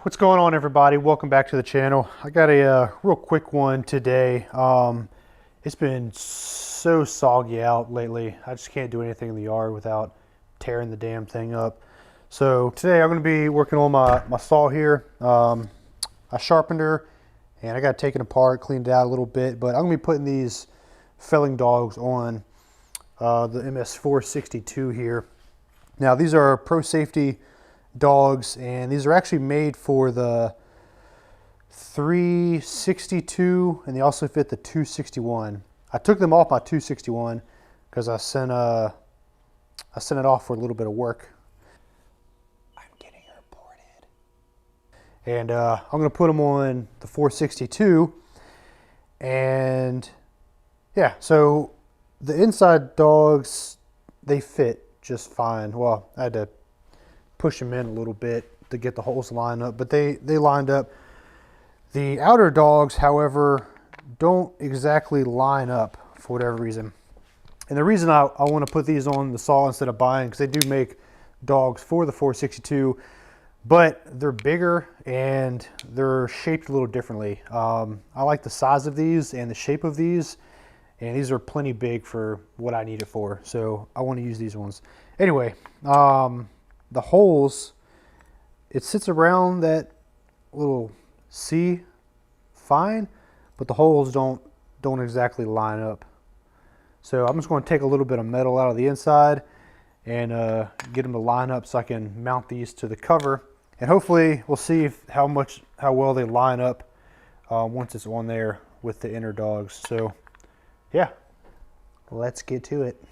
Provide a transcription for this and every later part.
What's going on, everybody? Welcome back to the channel. I got a real quick one today. It's been so soggy out lately. I just can't do anything in the yard without tearing the damn thing up. So today I'm going to be working on my saw here. I sharpened her and I got it taken apart, cleaned it out a little bit, but I'm going to be putting these felling dogs on the MS 462 here. Now these are pro safety dogs, and these are actually made for the 362, and they also fit the 261. I took them off my 261 because I sent it off for a little bit of work. I'm getting her boarded, and I'm going to put them on the 462. And yeah, so the inside dogs, they fit just fine. Well, I had to push them in a little bit to get the holes lined up, but they lined up. The outer dogs, however, don't exactly line up for whatever reason. And the reason I want to put these on the saw instead of buying, because they do make dogs for the 462, but they're bigger and they're shaped a little differently. I like the size of these and the shape of these, and these are plenty big for what I need it for, so I want to use these ones. Anyway, the holes, it sits around that little C fine, but the holes don't exactly line up. So I'm just going to take a little bit of metal out of the inside and get them to line up so I can mount these to the cover, and hopefully we'll see how well they line up once it's on there with the inner dogs. So yeah, let's get to it.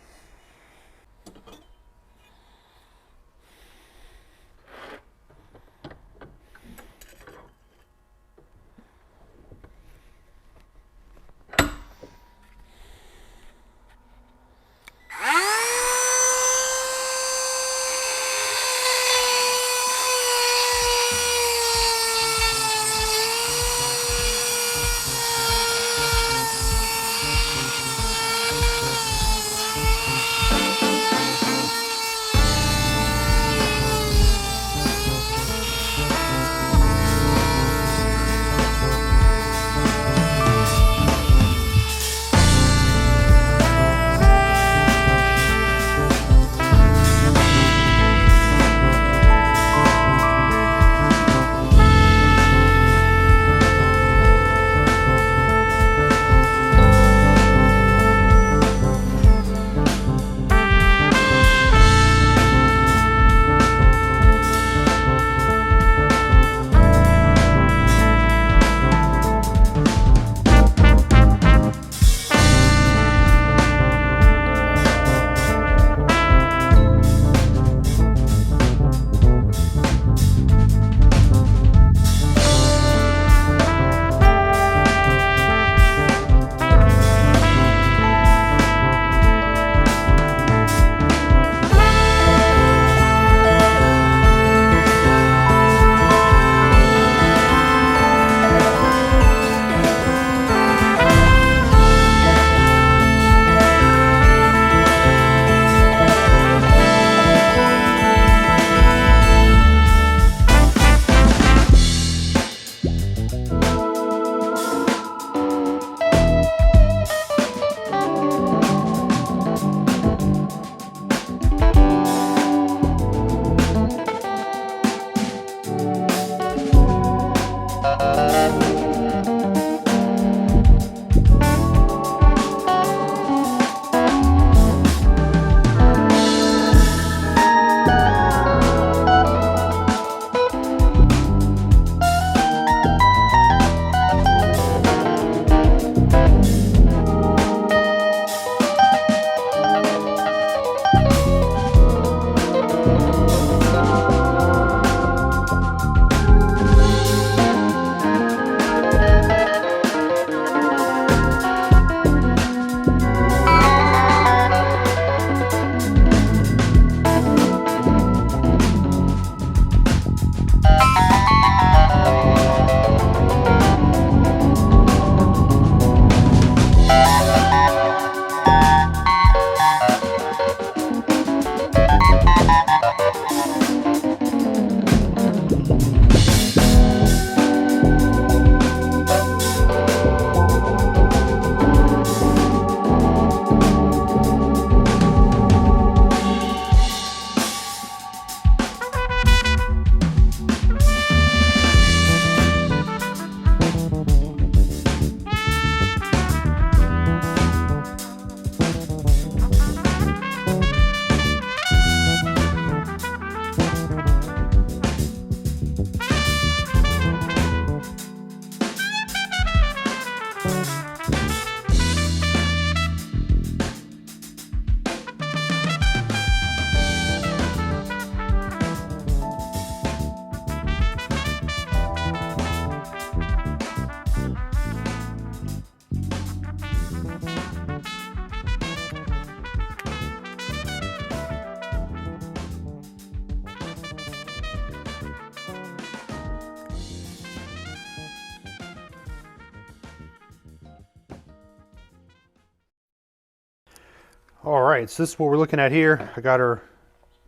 All right, so this is what we're looking at here. I got her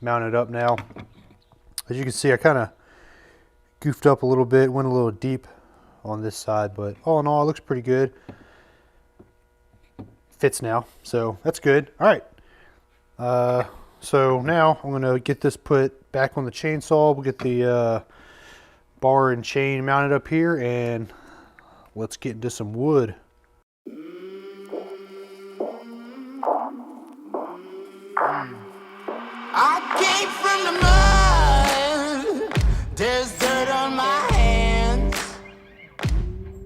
mounted up now. As you can see, I kind of goofed up a little bit, went a little deep on this side, but all in all, it looks pretty good. Fits now, so that's good. All right, so now I'm gonna get this put back on the chainsaw. We'll get the bar and chain mounted up here, and let's get into some wood. I came from the mud, there's dirt on my hands.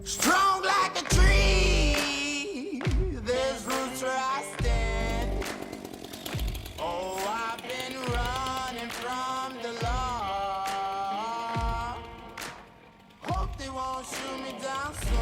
Strong like a tree, there's roots where I stand. Oh, I've been running from the law. Hope they won't shoot me down soon.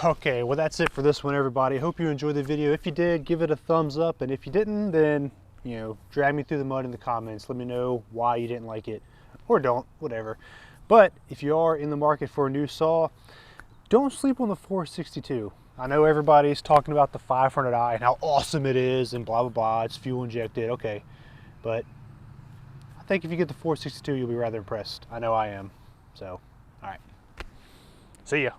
Okay, well that's it for this one, everybody. Hope you enjoyed the video. If you did, give it a thumbs up, and if you didn't, then, you know, drag me through the mud in the comments. Let me know why you didn't like it, or don't, whatever. But if you are in the market for a new saw, don't sleep on the 462. I know everybody's talking about the 500i and how awesome it is and blah, blah, blah. It's fuel injected, okay. But I think if you get the 462, you'll be rather impressed. I know I am. So, all right. See ya.